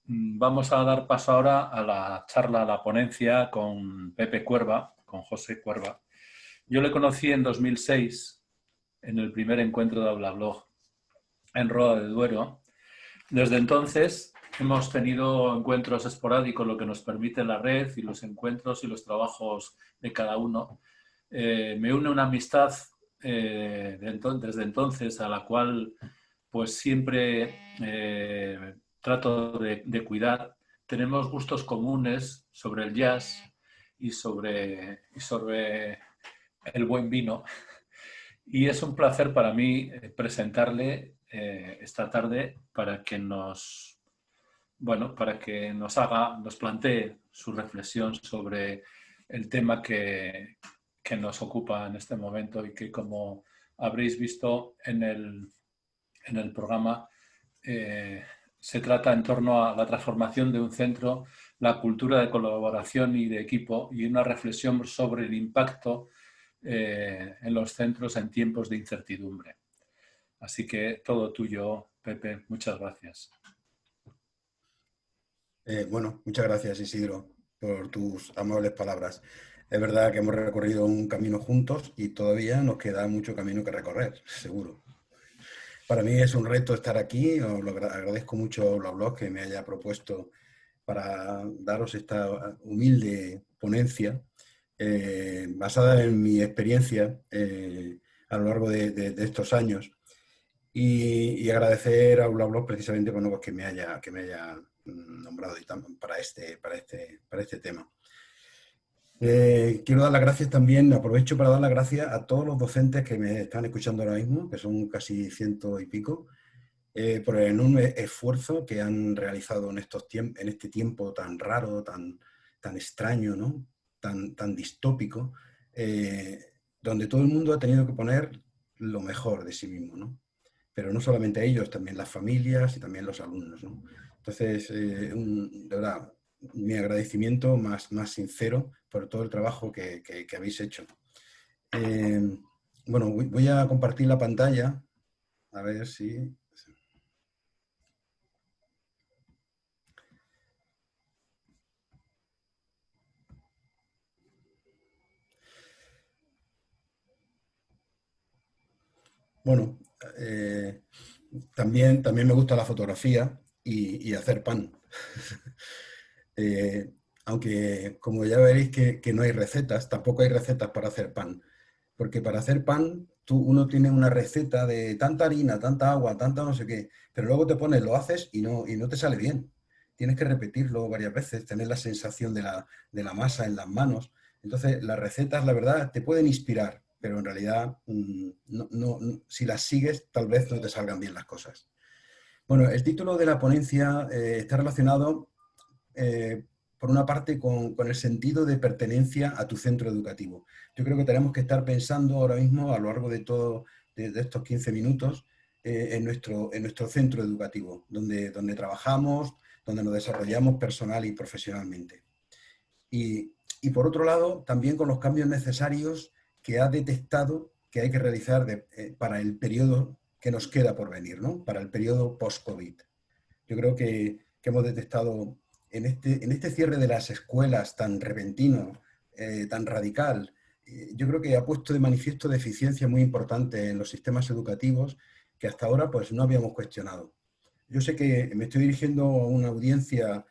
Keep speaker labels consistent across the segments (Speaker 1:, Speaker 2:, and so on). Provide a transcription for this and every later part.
Speaker 1: Vamos a dar paso ahora a la charla, a la ponencia con Pepe Cuerva, con José Cuerva. Yo le conocí en 2006, en el primer encuentro de Hablablog en Roda de Duero. Desde entonces hemos tenido encuentros esporádicos, lo que nos permite la red y los encuentros y los trabajos de cada uno. Me une una amistad desde entonces a la cual pues siempre trato de cuidar. Tenemos gustos comunes sobre el jazz y sobre el buen vino. Y es un placer para mí presentarle esta tarde para que para que nos plantee su reflexión sobre el tema que nos ocupa en este momento y que, como habréis visto en el programa, se trata en torno a la transformación de un centro, la cultura de colaboración y de equipo y una reflexión sobre el impacto en los centros en tiempos de incertidumbre. Así que todo tuyo, Pepe. Muchas gracias.
Speaker 2: Bueno, muchas gracias, Isidro, por tus amables palabras. Es verdad que hemos recorrido un camino juntos y todavía nos queda mucho camino que recorrer, seguro. Para mí es un reto estar aquí. Os lo agradezco mucho a Blablablog que me haya propuesto para daros esta humilde ponencia basada en mi experiencia a lo largo de estos años y agradecer a Blablablog precisamente pues, que me haya nombrado para este tema. Quiero dar las gracias también, aprovecho para dar las gracias a todos los docentes que me están escuchando ahora mismo, que son casi 100 y pico, por el enorme esfuerzo que han realizado en este tiempo tan raro, tan extraño, ¿no? tan distópico, donde todo el mundo ha tenido que poner lo mejor de sí mismo, ¿no? Pero no solamente ellos, también las familias y también los alumnos, ¿no? Entonces, de verdad, mi agradecimiento más sincero por todo el trabajo que habéis hecho. Bueno, voy a compartir la pantalla, a ver si... Bueno, también me gusta la fotografía y hacer pan. Aunque, como ya veréis que no hay recetas, tampoco hay recetas para hacer pan. Porque para hacer pan, uno tiene una receta de tanta harina, tanta agua, tanta no sé qué, pero luego te pones, lo haces y no te sale bien. Tienes que repetirlo varias veces, tener la sensación de la masa en las manos. Entonces, las recetas, la verdad, te pueden inspirar, pero en realidad, si las sigues, tal vez no te salgan bien las cosas. Bueno, el título de la ponencia está relacionado, por una parte, con el sentido de pertenencia a tu centro educativo. Yo creo que tenemos que estar pensando ahora mismo, a lo largo de estos 15 minutos, en nuestro centro educativo, donde trabajamos, donde nos desarrollamos personal y profesionalmente. Y por otro lado, también con los cambios necesarios que ha detectado que hay que realizar para el periodo que nos queda por venir, ¿no? Para el periodo post-COVID. Yo creo que hemos detectado en este cierre de las escuelas tan repentino, tan radical, yo creo que ha puesto de manifiesto deficiencias muy importantes en los sistemas educativos que hasta ahora pues, no habíamos cuestionado. Yo sé que me estoy dirigiendo a una audiencia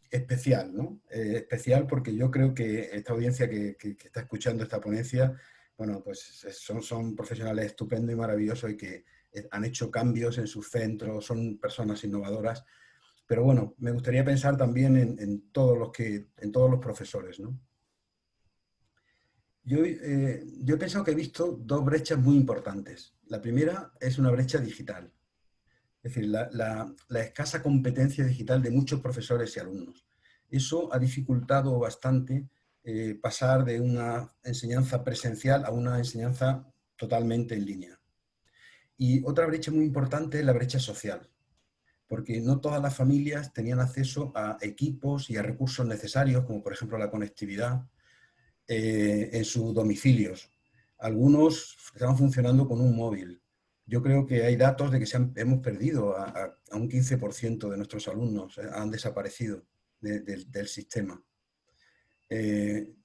Speaker 2: especial, ¿no? Especial porque yo creo que esta audiencia que está escuchando esta ponencia, bueno, pues son profesionales estupendos y maravillosos y que han hecho cambios en sus centros, son personas innovadoras, pero bueno, me gustaría pensar también en todos los profesores, ¿no? Yo he pensado que he visto dos brechas muy importantes. La primera es una brecha digital, es decir, la escasa competencia digital de muchos profesores y alumnos. Eso ha dificultado bastante pasar de una enseñanza presencial a una enseñanza totalmente en línea. Y otra brecha muy importante es la brecha social, porque no todas las familias tenían acceso a equipos y a recursos necesarios, como por ejemplo la conectividad, en sus domicilios. Algunos estaban funcionando con un móvil, yo creo que hay datos de que hemos perdido a un 15% de nuestros alumnos, han desaparecido del sistema.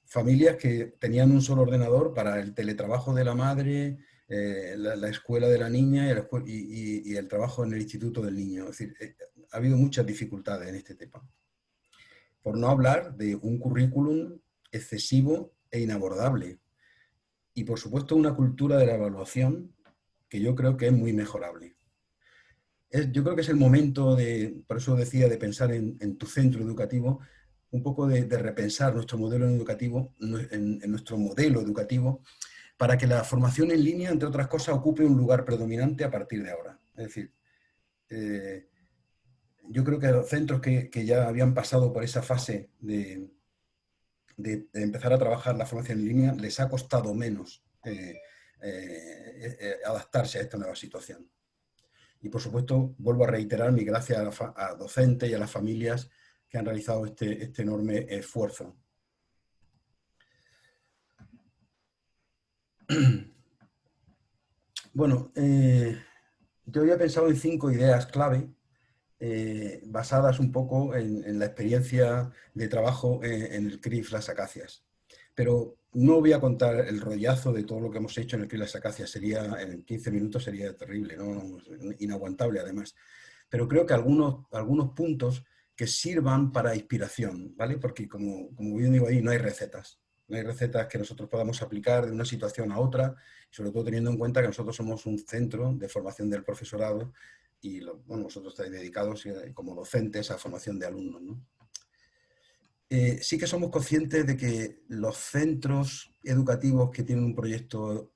Speaker 2: Familias que tenían un solo ordenador para el teletrabajo de la madre, la escuela de la niña y el trabajo en el instituto del niño. Es decir, ha habido muchas dificultades en este tema. Por no hablar de un currículum excesivo e inabordable. Y por supuesto una cultura de la evaluación que yo creo que es muy mejorable. Yo creo que es el momento por eso decía, de pensar en tu centro educativo, un poco de repensar nuestro modelo educativo, en nuestro modelo educativo, para que la formación en línea, entre otras cosas, ocupe un lugar predominante a partir de ahora. Es decir, yo creo que los centros que ya habían pasado por esa fase de empezar a trabajar la formación en línea, les ha costado menos adaptarse a esta nueva situación. Y por supuesto, vuelvo a reiterar mi gracias a docentes y a las familias que han realizado este enorme esfuerzo. Bueno, yo había pensado en 5 ideas clave basadas un poco en la experiencia de trabajo en el CRIF Las Acacias. Pero no voy a contar el rollazo de todo lo que hemos hecho en el CRIF Las Acacias. En 15 minutos sería terrible, ¿no? Inaguantable además. Pero creo que algunos puntos que sirvan para inspiración, ¿vale? Porque como bien digo ahí, no hay recetas. No hay recetas que nosotros podamos aplicar de una situación a otra, sobre todo teniendo en cuenta que nosotros somos un centro de formación del profesorado y nosotros estáis dedicados como docentes a formación de alumnos, ¿no? Sí que somos conscientes de que los centros educativos que tienen un proyecto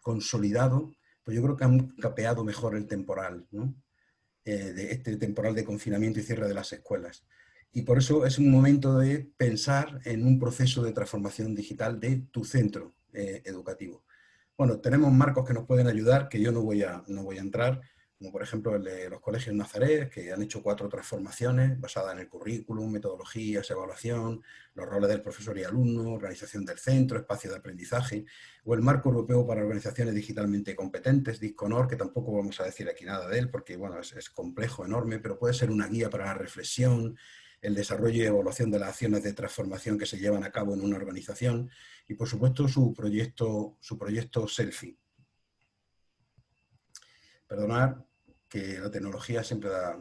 Speaker 2: consolidado, pues yo creo que han capeado mejor el temporal, ¿no? De este temporal de confinamiento y cierre de las escuelas. Y por eso es un momento de pensar en un proceso de transformación digital de tu centro educativo. Bueno, tenemos marcos que nos pueden ayudar, que yo no voy a entrar, como por ejemplo el de los colegios Nazaret, que han hecho 4 transformaciones basadas en el currículum, metodologías, evaluación, los roles del profesor y alumno, organización del centro, espacio de aprendizaje, o el marco europeo para organizaciones digitalmente competentes, DISCONOR, que tampoco vamos a decir aquí nada de él, porque bueno, es complejo, enorme, pero puede ser una guía para la reflexión, el desarrollo y evaluación de las acciones de transformación que se llevan a cabo en una organización y, por supuesto, su proyecto Selfie. Perdonad que la tecnología siempre da...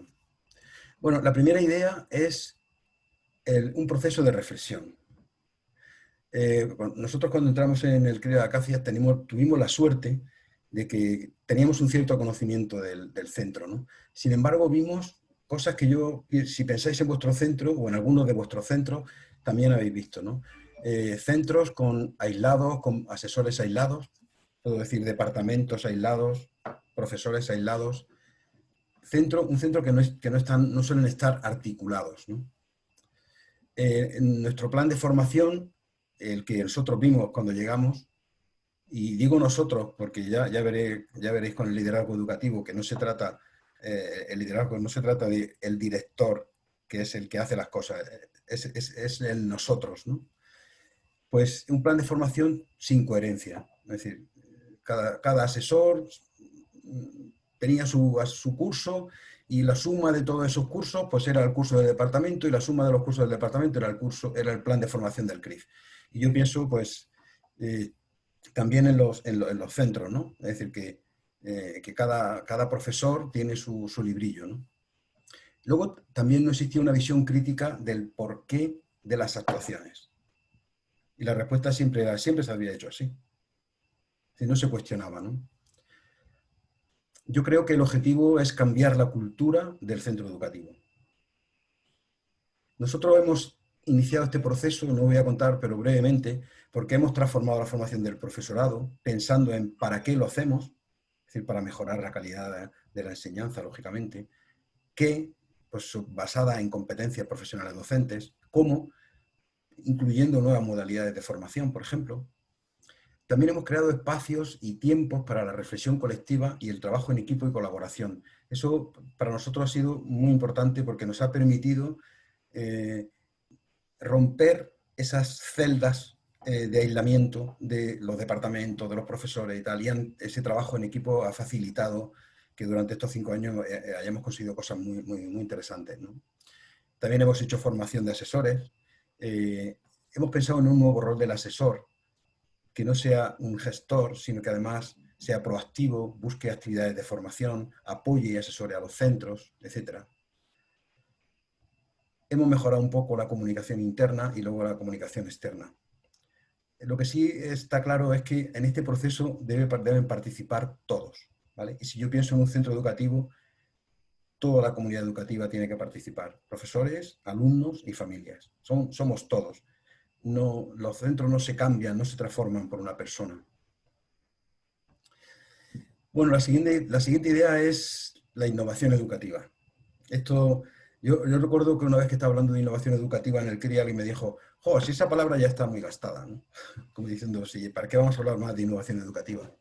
Speaker 2: Bueno, la primera idea es un proceso de reflexión. Nosotros cuando entramos en el CRIF de Acacias tuvimos la suerte de que teníamos un cierto conocimiento del centro, ¿no? Sin embargo, vimos cosas que si pensáis en vuestro centro o en algunos de vuestros centros, también habéis visto, ¿no? Centros con asesores aislados, puedo decir departamentos aislados, profesores aislados, un centro que no suelen estar articulados, ¿no? En nuestro plan de formación, el que nosotros vimos cuando llegamos, y digo nosotros porque ya veréis con el liderazgo educativo que no se trata, el liderazgo no se trata de el director, que es el que hace las cosas, es el nosotros, ¿no? Pues un plan de formación sin coherencia, es decir, cada asesor tenía su curso y la suma de todos esos cursos pues era el curso del departamento y la suma de los cursos del departamento era el plan de formación del CRIF. Y yo pienso pues también en los centros, ¿no? Es decir, que cada profesor tiene su librillo, ¿no? Luego también no existía una visión crítica del porqué de las actuaciones. Y la respuesta siempre se había hecho así. No se cuestionaba, ¿no? Yo creo que el objetivo es cambiar la cultura del centro educativo. Nosotros hemos iniciado este proceso, no voy a contar, pero brevemente, porque hemos transformado la formación del profesorado, pensando en para qué lo hacemos, es decir, para mejorar la calidad de la enseñanza, lógicamente, que, pues basada en competencias profesionales docentes, cómo, incluyendo nuevas modalidades de formación, por ejemplo. También hemos creado espacios y tiempos para la reflexión colectiva y el trabajo en equipo y colaboración. Eso para nosotros ha sido muy importante porque nos ha permitido romper esas celdas de aislamiento de los departamentos, de los profesores y tal, y ese trabajo en equipo ha facilitado que durante estos 5 años hayamos conseguido cosas muy interesantes, ¿no? También hemos hecho formación de asesores. Hemos pensado en un nuevo rol del asesor, que no sea un gestor, sino que además sea proactivo, busque actividades de formación, apoye y asesore a los centros, etc. Hemos mejorado un poco la comunicación interna y luego la comunicación externa. Lo que sí está claro es que en este proceso deben participar todos, ¿vale? Y si yo pienso en un centro educativo, toda la comunidad educativa tiene que participar, profesores, alumnos y familias. Somos todos. No, los centros no se cambian, no se transforman por una persona. Bueno, la siguiente idea es la innovación educativa. Esto, yo recuerdo que una vez que estaba hablando de innovación educativa en el CRI, alguien me dijo, jo, si esa palabra ya está muy gastada, ¿no? Como diciendo, sí, ¿para qué vamos a hablar más de innovación educativa?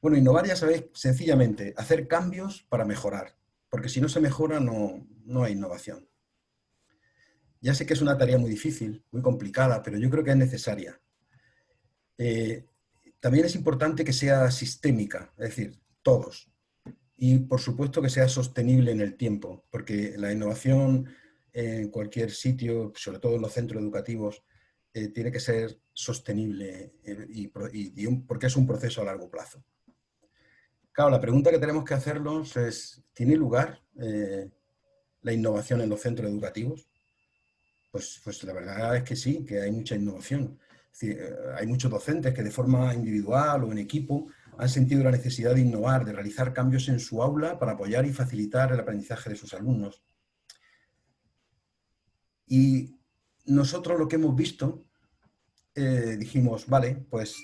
Speaker 2: Bueno, innovar, ya sabéis, sencillamente, hacer cambios para mejorar, porque si no se mejora no hay innovación. Ya sé que es una tarea muy difícil, muy complicada, pero yo creo que es necesaria. También es importante que sea sistémica, es decir, todos. Y por supuesto que sea sostenible en el tiempo, porque la innovación en cualquier sitio, sobre todo en los centros educativos, tiene que ser sostenible porque es un proceso a largo plazo. Claro, la pregunta que tenemos que hacernos es, ¿tiene lugar la innovación en los centros educativos? Pues la verdad es que sí, que hay mucha innovación. Es decir, hay muchos docentes que de forma individual o en equipo han sentido la necesidad de innovar, de realizar cambios en su aula para apoyar y facilitar el aprendizaje de sus alumnos. Y nosotros lo que hemos visto, dijimos, vale, pues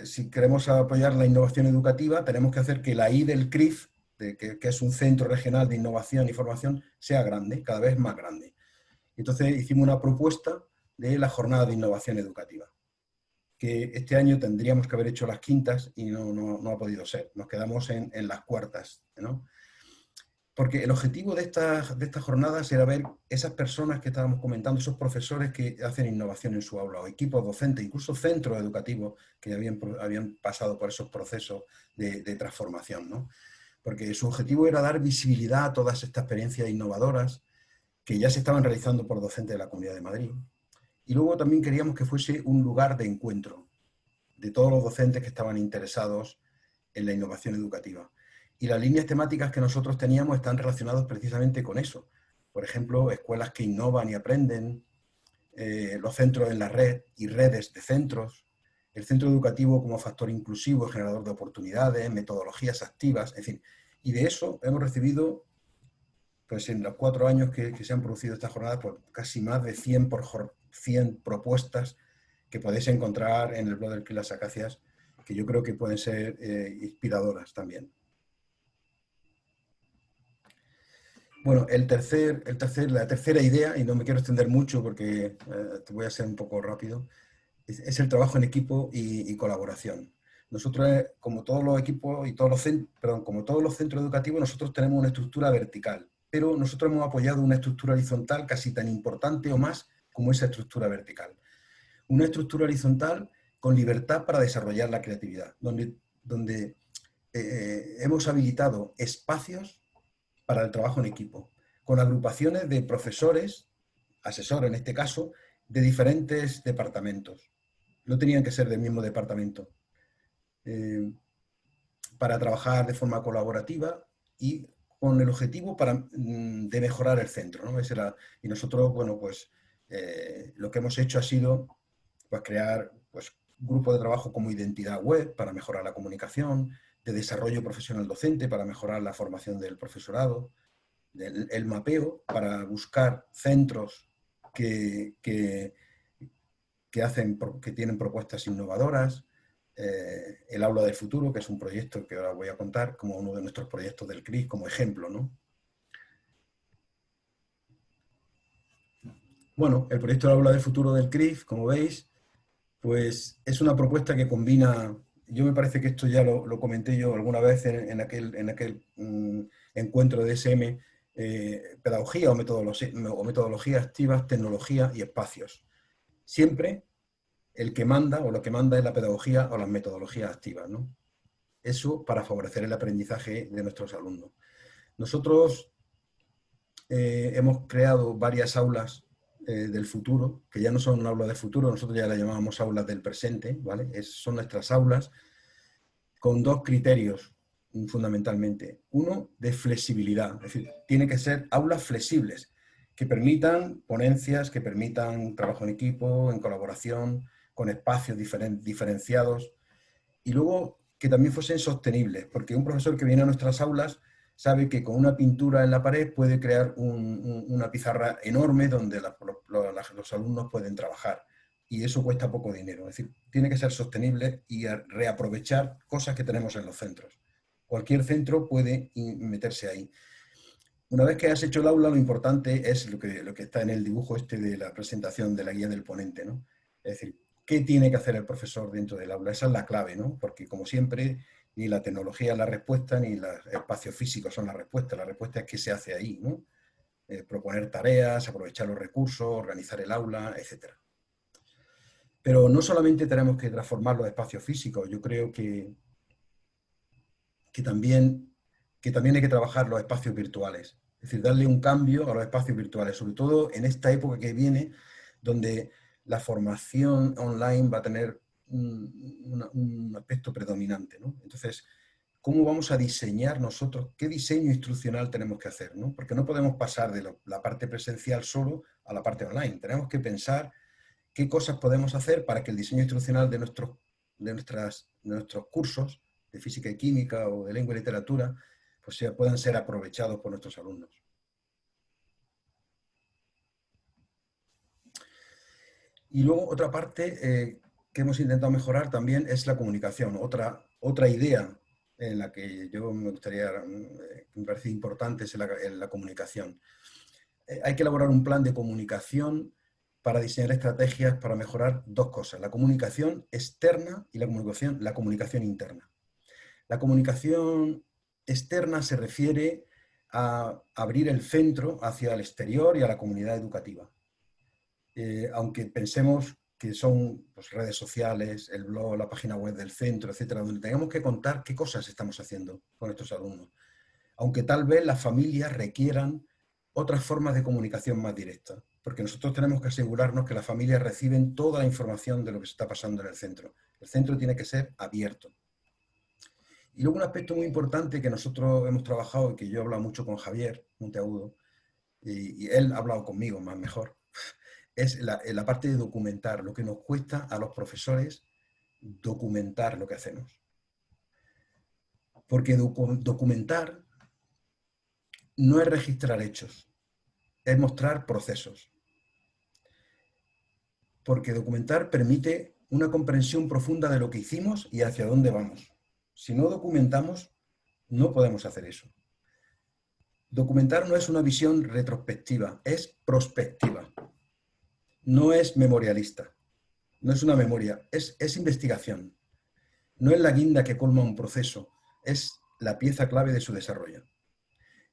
Speaker 2: si queremos apoyar la innovación educativa, tenemos que hacer que la I del CRIF, que es un centro regional de innovación y formación, sea grande, cada vez más grande. Entonces hicimos una propuesta de la jornada de innovación educativa, que este año tendríamos que haber hecho las quintas y no ha podido ser. Nos quedamos en las cuartas, ¿no? Porque el objetivo de estas jornadas era ver esas personas que estábamos comentando, esos profesores que hacen innovación en su aula, o equipos docentes, incluso centros educativos que habían pasado por esos procesos de transformación, ¿no? Porque su objetivo era dar visibilidad a todas estas experiencias innovadoras que ya se estaban realizando por docentes de la Comunidad de Madrid. Y luego también queríamos que fuese un lugar de encuentro de todos los docentes que estaban interesados en la innovación educativa. Y las líneas temáticas que nosotros teníamos están relacionadas precisamente con eso. Por ejemplo, escuelas que innovan y aprenden, los centros en la red y redes de centros, el centro educativo como factor inclusivo, generador de oportunidades, metodologías activas, en fin. Y de eso hemos recibido, pues en los 4 años que se han producido estas jornadas, pues casi más de 100 propuestas que podéis encontrar en el blog del CRI Las Acacias, que yo creo que pueden ser inspiradoras también. Bueno, la tercera idea, y no me quiero extender mucho porque te voy a ser un poco rápido, es el trabajo en equipo y colaboración. Nosotros, como todos los equipos y como todos los centros educativos, nosotros tenemos una estructura vertical, pero nosotros hemos apoyado una estructura horizontal casi tan importante o más como esa estructura vertical. Una estructura horizontal con libertad para desarrollar la creatividad, donde hemos habilitado espacios para el trabajo en equipo, con agrupaciones de profesores, asesores en este caso, de diferentes departamentos. No tenían que ser del mismo departamento. Para trabajar de forma colaborativa y con el objetivo de mejorar el centro, ¿no? Y nosotros, bueno, pues lo que hemos hecho ha sido pues, crear pues, grupos de trabajo como identidad web para mejorar la comunicación, de desarrollo profesional docente para mejorar la formación del profesorado, el mapeo para buscar centros que tienen propuestas innovadoras, el aula del futuro, que es un proyecto que ahora voy a contar como uno de nuestros proyectos del CRIS como ejemplo, ¿no? Bueno, el proyecto del aula del futuro del CRIF, como veis, pues es una propuesta que combina, yo me parece que esto ya lo comenté yo alguna vez en aquel encuentro de SM, pedagogía o metodologías activas, tecnología y espacios. Siempre el que manda o lo que manda es la pedagogía o las metodologías activas, ¿no? Eso para favorecer el aprendizaje de nuestros alumnos. Nosotros hemos creado varias aulas del futuro, que ya no son aulas del futuro, nosotros ya las llamamos aulas del presente, ¿vale? Son nuestras aulas con dos criterios fundamentalmente. Uno, de flexibilidad, es decir, tiene que ser aulas flexibles, que permitan ponencias, que permitan trabajo en equipo, en colaboración, con espacios diferenciados, y luego que también fuesen sostenibles, porque un profesor que viene a nuestras aulas sabe que con una pintura en la pared puede crear una pizarra enorme donde los alumnos pueden trabajar. Y eso cuesta poco dinero. Es decir, tiene que ser sostenible y reaprovechar cosas que tenemos en los centros. Cualquier centro puede meterse ahí. Una vez que has hecho el aula, lo importante es lo que está en el dibujo este de la presentación de la guía del ponente, ¿no? Es decir, ¿qué tiene que hacer el profesor dentro del aula? Esa es la clave, ¿no? Porque, como siempre, ni la tecnología es la respuesta, ni los espacios físicos son la respuesta. La respuesta es qué se hace ahí, ¿no? Proponer tareas, aprovechar los recursos, organizar el aula, etc. Pero no solamente tenemos que transformar los espacios físicos, yo creo que también hay que trabajar los espacios virtuales. Es decir, darle un cambio a los espacios virtuales, sobre todo en esta época que viene, donde la formación online va a tener un aspecto predominante, ¿no? Entonces, ¿cómo vamos a diseñar nosotros? ¿Qué diseño instruccional tenemos que hacer, ¿no? Porque no podemos pasar de la parte presencial solo a la parte online. Tenemos que pensar qué cosas podemos hacer para que el diseño instruccional de nuestros cursos de física y química o de lengua y literatura pues puedan ser aprovechados por nuestros alumnos. Y luego otra parte que hemos intentado mejorar también es la comunicación. Otra idea en la que yo me gustaría, que me parece importante, es la comunicación. Hay que elaborar un plan de comunicación para diseñar estrategias para mejorar dos cosas: la comunicación externa y la comunicación interna. La comunicación externa se refiere a abrir el centro hacia el exterior y a la comunidad educativa. Aunque pensemos que son pues, redes sociales, el blog, la página web del centro, etcétera, donde tengamos que contar qué cosas estamos haciendo con nuestros alumnos. Aunque tal vez las familias requieran otras formas de comunicación más directas, porque nosotros tenemos que asegurarnos que las familias reciben toda la información de lo que se está pasando en el centro. El centro tiene que ser abierto. Y luego un aspecto muy importante que nosotros hemos trabajado y que yo he hablado mucho con Javier Monteagudo, y él ha hablado conmigo más mejor, es la parte de documentar, lo que nos cuesta a los profesores documentar lo que hacemos. Porque documentar no es registrar hechos, es mostrar procesos. Porque documentar permite una comprensión profunda de lo que hicimos y hacia dónde vamos. Si no documentamos, no podemos hacer eso. Documentar no es una visión retrospectiva, es prospectiva. No es memorialista, no es una memoria, es investigación. No es la guinda que colma un proceso, es la pieza clave de su desarrollo.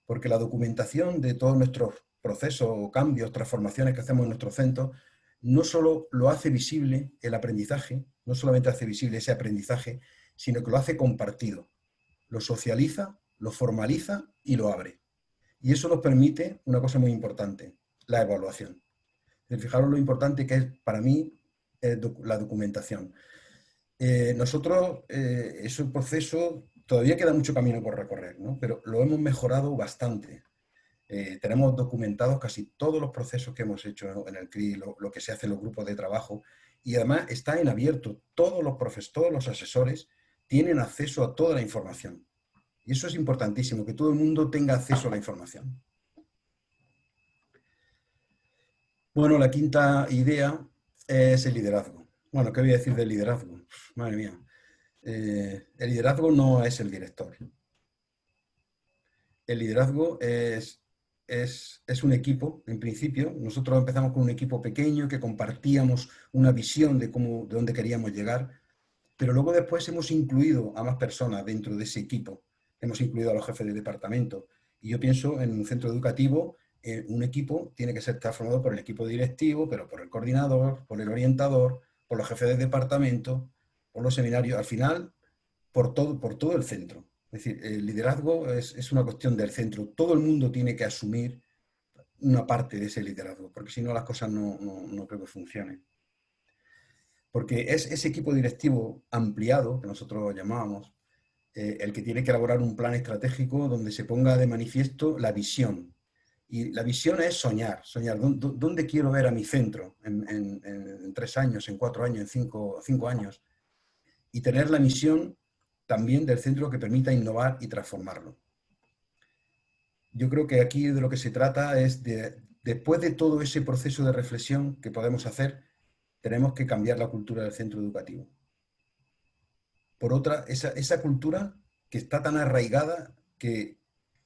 Speaker 2: Porque la documentación de todos nuestros procesos, cambios, transformaciones que hacemos en nuestro centro, no solo lo hace visible el aprendizaje, no solamente hace visible ese aprendizaje, sino que lo hace compartido. Lo socializa, lo formaliza y lo abre. Y eso nos permite una cosa muy importante: la evaluación. Fijaros lo importante que es para mí la documentación. Nosotros, ese proceso, todavía queda mucho camino por recorrer, ¿no? Pero lo hemos mejorado bastante. Tenemos documentados casi todos los procesos que hemos hecho, ¿no?, en el CRI, lo que se hace en los grupos de trabajo, y además está en abierto. Todos los asesores tienen acceso a toda la información. Y eso es importantísimo, que todo el mundo tenga acceso a la información. Bueno, la quinta idea es el liderazgo. Bueno, ¿qué voy a decir del liderazgo? Madre mía. El liderazgo no es el director. El liderazgo es un equipo, en principio. Nosotros empezamos con un equipo pequeño que compartíamos una visión de dónde queríamos llegar, pero luego después hemos incluido a más personas dentro de ese equipo. Hemos incluido a los jefes de departamento. Y yo pienso en un centro educativo, un equipo tiene que estar formado por el equipo directivo, pero por el coordinador, por el orientador, por los jefes de departamento, por los seminarios, al final, por todo el centro. Es decir, el liderazgo es una cuestión del centro. Todo el mundo tiene que asumir una parte de ese liderazgo, porque si no las cosas no creo que funcionen. Porque es ese equipo directivo ampliado, que nosotros llamábamos, el que tiene que elaborar un plan estratégico donde se ponga de manifiesto la visión. Y la visión es soñar. ¿Dónde quiero ver a mi centro en 3 años, en 4 años, en 5 años? Y tener la misión también del centro que permita innovar y transformarlo. Yo creo que aquí de lo que se trata es de, después de todo ese proceso de reflexión que podemos hacer, tenemos que cambiar la cultura del centro educativo. Por otra, esa cultura que está tan arraigada que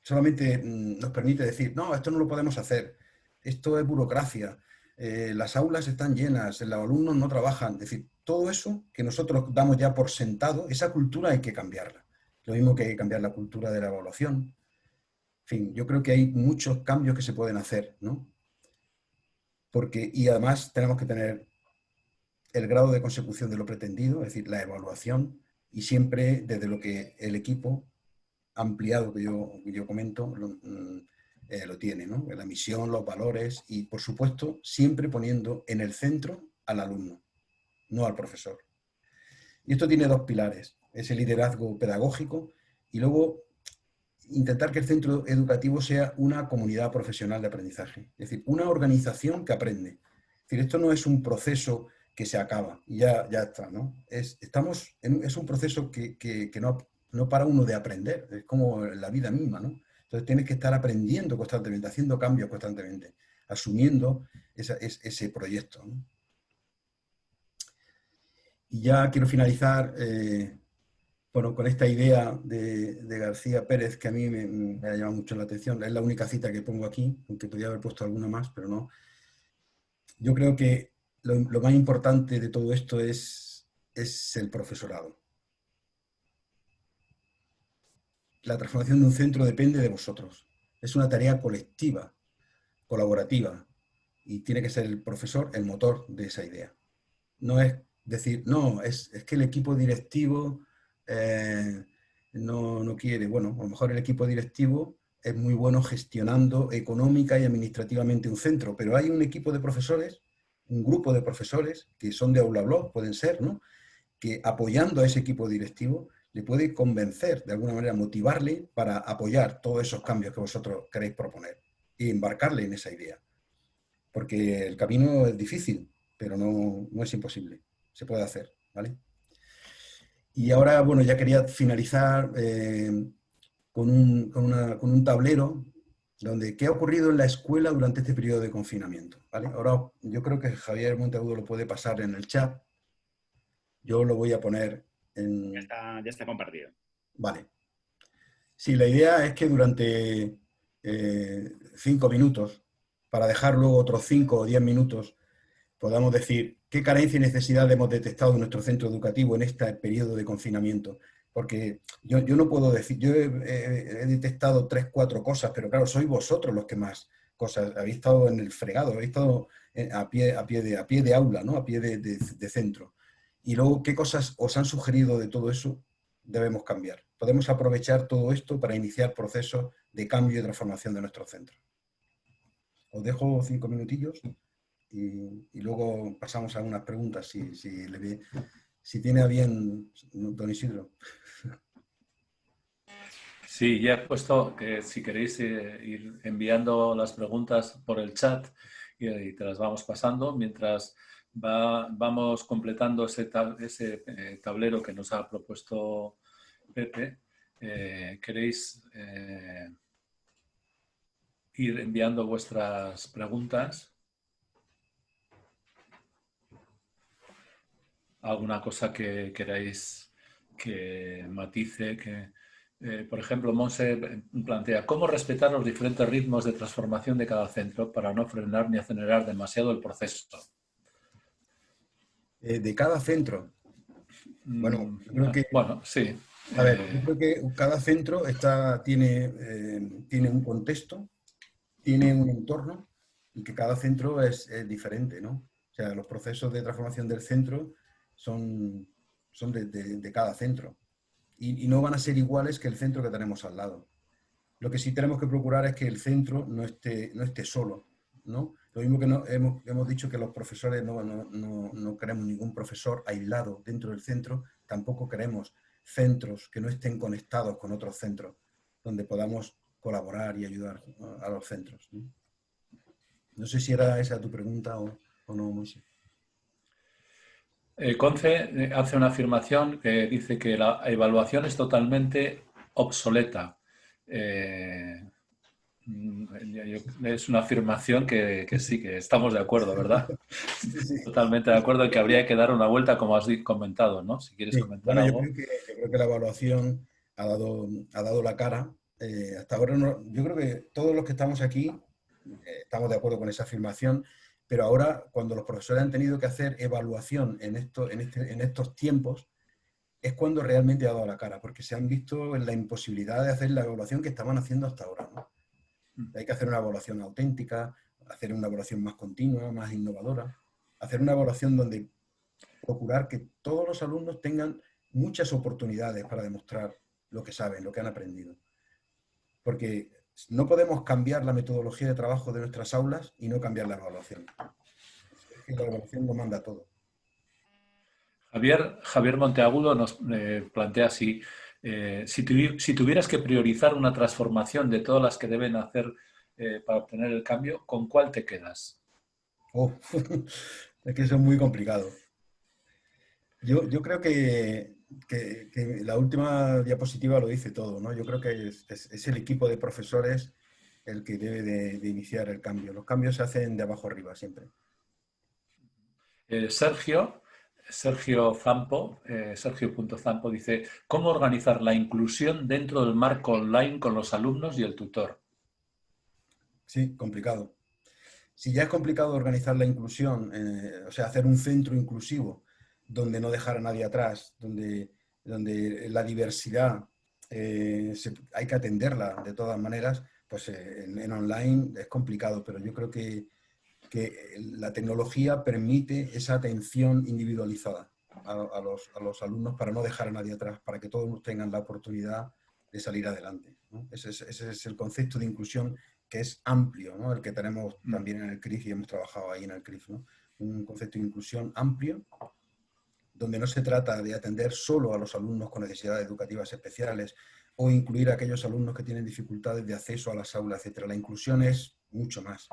Speaker 2: solamente nos permite decir, no, esto no lo podemos hacer, esto es burocracia, las aulas están llenas, los alumnos no trabajan. Es decir, todo eso que nosotros damos ya por sentado, esa cultura hay que cambiarla. Lo mismo que hay que cambiar la cultura de la evaluación. En fin, yo creo que hay muchos cambios que se pueden hacer, ¿no? Porque, y además tenemos que tener el grado de consecución de lo pretendido, es decir, la evaluación, y siempre desde lo que el equipo ampliado que yo comento lo tiene, ¿no? La misión, los valores y, por supuesto, siempre poniendo en el centro al alumno, no al profesor. Y esto tiene dos pilares, ese liderazgo pedagógico y luego intentar que el centro educativo sea una comunidad profesional de aprendizaje, es decir, una organización que aprende. Es decir, esto no es un proceso que se acaba y ya está, ¿no? Es un proceso que no para uno de aprender, es como la vida misma, ¿no? Entonces tienes que estar aprendiendo constantemente, haciendo cambios constantemente, asumiendo ese proyecto, ¿no? Y ya quiero finalizar bueno, con esta idea de García Pérez, que a mí me ha llamado mucho la atención. Es la única cita que pongo aquí, aunque podría haber puesto alguna más, pero no. Yo creo que lo más importante de todo esto es el profesorado. La transformación de un centro depende de vosotros. Es una tarea colectiva, colaborativa, y tiene que ser el profesor el motor de esa idea. No es decir, no, es que el equipo directivo no quiere. Bueno, a lo mejor el equipo directivo es muy bueno gestionando económica y administrativamente un centro, pero hay un equipo de profesores, un grupo de profesores que son de aula blog, pueden ser, ¿no? Que apoyando a ese equipo directivo le puede convencer, de alguna manera motivarle para apoyar todos esos cambios que vosotros queréis proponer y embarcarle en esa idea. Porque el camino es difícil, pero no es imposible. Se puede hacer, ¿vale? Y ahora, bueno, ya quería finalizar con un tablero donde qué ha ocurrido en la escuela durante este periodo de confinamiento, ¿vale? Ahora yo creo que Javier Monteagudo lo puede pasar en el chat. Yo lo voy a poner en...
Speaker 3: Ya está compartido.
Speaker 2: Vale. Sí, la idea es que durante 5 minutos, para dejar luego otros 5 o 10 minutos, podamos decir qué carencia y necesidad hemos detectado en nuestro centro educativo en este periodo de confinamiento. Porque yo no puedo decir, yo he detectado 3, 4 cosas, pero claro, sois vosotros los que más cosas, habéis estado en el fregado, habéis estado a pie de aula, ¿no? A pie de centro. Y luego, ¿qué cosas os han sugerido de todo eso? Debemos cambiar. Podemos aprovechar todo esto para iniciar procesos de cambio y transformación de nuestros centros. Os dejo 5 minutillos y luego pasamos a algunas preguntas si tiene a bien don Isidro.
Speaker 1: Sí, ya he puesto que si queréis ir enviando las preguntas por el chat y te las vamos pasando mientras vamos completando ese tablero que nos ha propuesto Pepe. ¿Queréis ir enviando vuestras preguntas? ¿Alguna cosa que queráis que matice? Por ejemplo, Monse plantea ¿cómo respetar los diferentes ritmos de transformación de cada centro para no frenar ni acelerar demasiado el proceso?
Speaker 2: De cada centro. Bueno, yo creo que...
Speaker 1: Bueno, sí.
Speaker 2: A ver, yo creo que cada centro tiene un contexto, tiene un entorno y que cada centro es diferente, ¿no? O sea, los procesos de transformación del centro son de cada centro y no van a ser iguales que el centro que tenemos al lado. Lo que sí tenemos que procurar es que el centro no esté solo, ¿no? Lo mismo que hemos dicho que los profesores no queremos ningún profesor aislado dentro del centro, tampoco queremos centros que no estén conectados con otros centros, donde podamos colaborar y ayudar a los centros, ¿no? No sé si era esa tu pregunta o no, Monse.
Speaker 1: Conce hace una afirmación que dice que la evaluación es totalmente obsoleta. Eh, es una afirmación que sí, que estamos de acuerdo, ¿verdad?
Speaker 2: Sí, sí.
Speaker 1: Totalmente de acuerdo en que habría que dar una vuelta, como has comentado, ¿no? Si quieres
Speaker 2: Sí,
Speaker 1: comentar
Speaker 2: bueno,
Speaker 1: algo.
Speaker 2: yo creo que la evaluación ha dado la cara. Hasta ahora yo creo que todos los que estamos aquí estamos de acuerdo con esa afirmación, pero ahora cuando los profesores han tenido que hacer evaluación en estos tiempos, es cuando realmente ha dado la cara, porque se han visto en la imposibilidad de hacer la evaluación que estaban haciendo hasta ahora, ¿no? Hay que hacer una evaluación auténtica, hacer una evaluación más continua, más innovadora, hacer una evaluación donde procurar que todos los alumnos tengan muchas oportunidades para demostrar lo que saben, lo que han aprendido. Porque no podemos cambiar la metodología de trabajo de nuestras aulas y no cambiar la evaluación. Es que la evaluación lo manda todo.
Speaker 1: Javier Monteagudo nos plantea así, si tuvieras que priorizar una transformación de todas las que deben hacer para obtener el cambio, ¿con cuál te quedas?
Speaker 2: Oh, es que eso es muy complicado. Yo creo que la última diapositiva lo dice todo, ¿no? Yo creo que es el equipo de profesores el que debe de iniciar el cambio. Los cambios se hacen de abajo arriba siempre.
Speaker 1: Sergio Zampo, Sergio.zampo dice, ¿cómo organizar la inclusión dentro del marco online con los alumnos y el tutor?
Speaker 2: Sí, complicado. Si ya es complicado organizar la inclusión, o sea, hacer un centro inclusivo donde no dejar a nadie atrás, donde la diversidad hay que atenderla de todas maneras, pues en online es complicado, pero yo creo que la tecnología permite esa atención individualizada a los alumnos para no dejar a nadie atrás, para que todos tengan la oportunidad de salir adelante, ¿no? Ese es el concepto de inclusión que es amplio, ¿no? El que tenemos también en el CRIF y hemos trabajado ahí en el CRIF, ¿no? Un concepto de inclusión amplio, donde no se trata de atender solo a los alumnos con necesidades educativas especiales o incluir a aquellos alumnos que tienen dificultades de acceso a las aulas, etc. La inclusión es mucho más.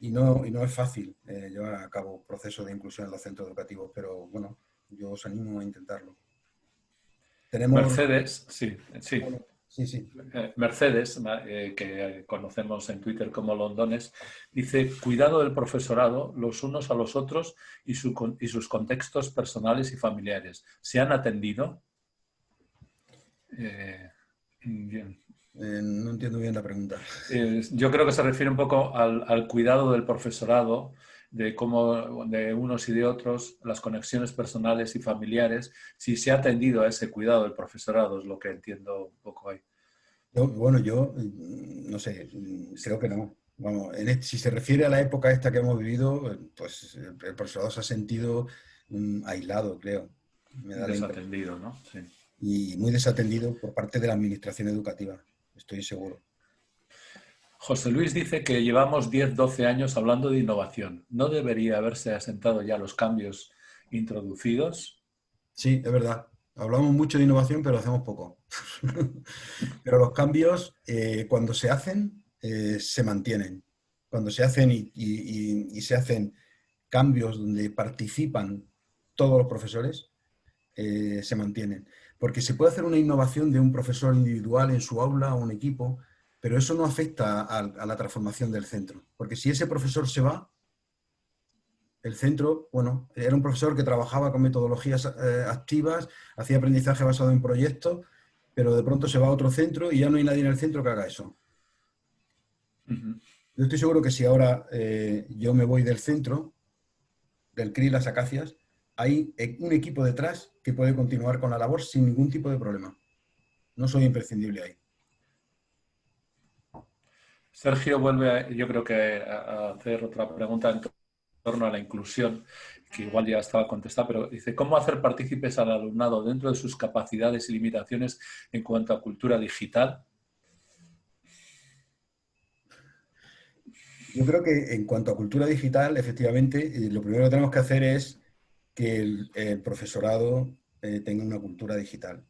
Speaker 2: Y no es fácil llevar a cabo procesos de inclusión en los centros educativos, pero bueno, yo os animo a intentarlo. Tenemos...
Speaker 1: Mercedes, sí, sí.
Speaker 2: Bueno, sí, sí.
Speaker 1: Mercedes, que conocemos en Twitter como Londones, dice, cuidado del profesorado los unos a los otros y sus contextos personales y familiares. ¿Se han atendido? Bien.
Speaker 2: No entiendo bien la pregunta.
Speaker 1: Yo creo que se refiere un poco al cuidado del profesorado, de cómo de unos y de otros, las conexiones personales y familiares, si se ha atendido a ese cuidado del profesorado, es lo que entiendo un poco ahí.
Speaker 2: Yo no sé, creo que no. Vamos, si se refiere a la época esta que hemos vivido, pues el profesorado se ha sentido aislado, creo. Me da la impresión.
Speaker 1: Desatendido, ¿no? Sí.
Speaker 2: Y muy desatendido por parte de la administración educativa, estoy seguro.
Speaker 1: José Luis dice que llevamos 10, 12 años hablando de innovación. ¿No debería haberse asentado ya los cambios introducidos?
Speaker 2: Sí, es verdad. Hablamos mucho de innovación, pero hacemos poco. Pero los cambios, cuando se hacen, se mantienen. Cuando se hacen y se hacen cambios donde participan todos los profesores, se mantienen. Porque se puede hacer una innovación de un profesor individual en su aula o un equipo, pero eso no afecta a la transformación del centro. Porque si ese profesor se va, el centro, bueno, era un profesor que trabajaba con metodologías activas, hacía aprendizaje basado en proyectos, pero de pronto se va a otro centro y ya no hay nadie en el centro que haga eso.
Speaker 1: Uh-huh.
Speaker 2: Yo estoy seguro que si ahora yo me voy del centro, del CRI Las Acacias, hay un equipo detrás que puede continuar con la labor sin ningún tipo de problema. No soy imprescindible ahí.
Speaker 1: Sergio vuelve, yo creo que a hacer otra pregunta en torno a la inclusión, que igual ya estaba contestada, pero dice, ¿cómo hacer partícipes al alumnado dentro de sus capacidades y limitaciones en cuanto a cultura digital?
Speaker 2: Yo creo que en cuanto a cultura digital, efectivamente, lo primero que tenemos que hacer es que el profesorado tenga una cultura digital.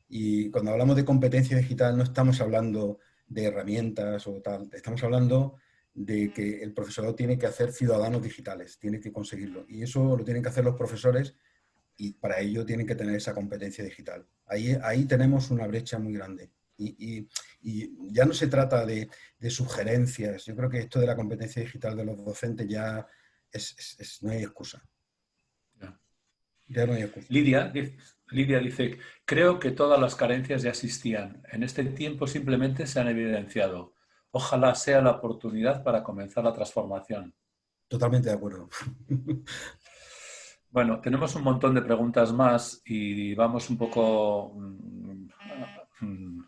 Speaker 2: Y cuando hablamos de competencia digital no estamos hablando de herramientas o tal, estamos hablando de que el profesorado tiene que hacer ciudadanos digitales, tiene que conseguirlo. Y eso lo tienen que hacer los profesores y para ello tienen que tener esa competencia digital. Ahí tenemos una brecha muy grande. Y ya no se trata de sugerencias. Yo creo que esto de la competencia digital de los docentes ya no hay excusa. Ya no hay excusa.
Speaker 1: Lidia dice, creo que todas las carencias ya existían. En este tiempo simplemente se han evidenciado. Ojalá sea la oportunidad para comenzar la transformación.
Speaker 2: Totalmente de acuerdo.
Speaker 1: Bueno, tenemos un montón de preguntas más y vamos un poco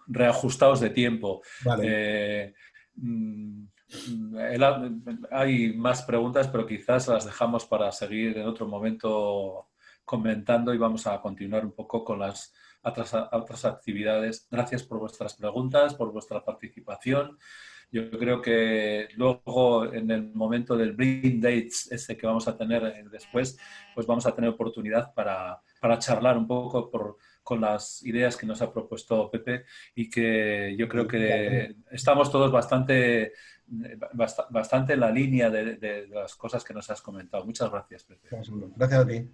Speaker 1: reajustados de tiempo.
Speaker 2: Vale.
Speaker 1: Hay más preguntas, pero quizás las dejamos para seguir en otro momento comentando y vamos a continuar un poco con las otras actividades. Gracias por vuestras preguntas, por vuestra participación. Yo creo que luego en el momento del Blind Dates ese que vamos a tener después, pues vamos a tener oportunidad para charlar un poco con las ideas que nos ha propuesto Pepe y que yo creo que estamos todos bastante en la línea de las cosas que nos has comentado. Muchas gracias, Pepe.
Speaker 2: Gracias a ti.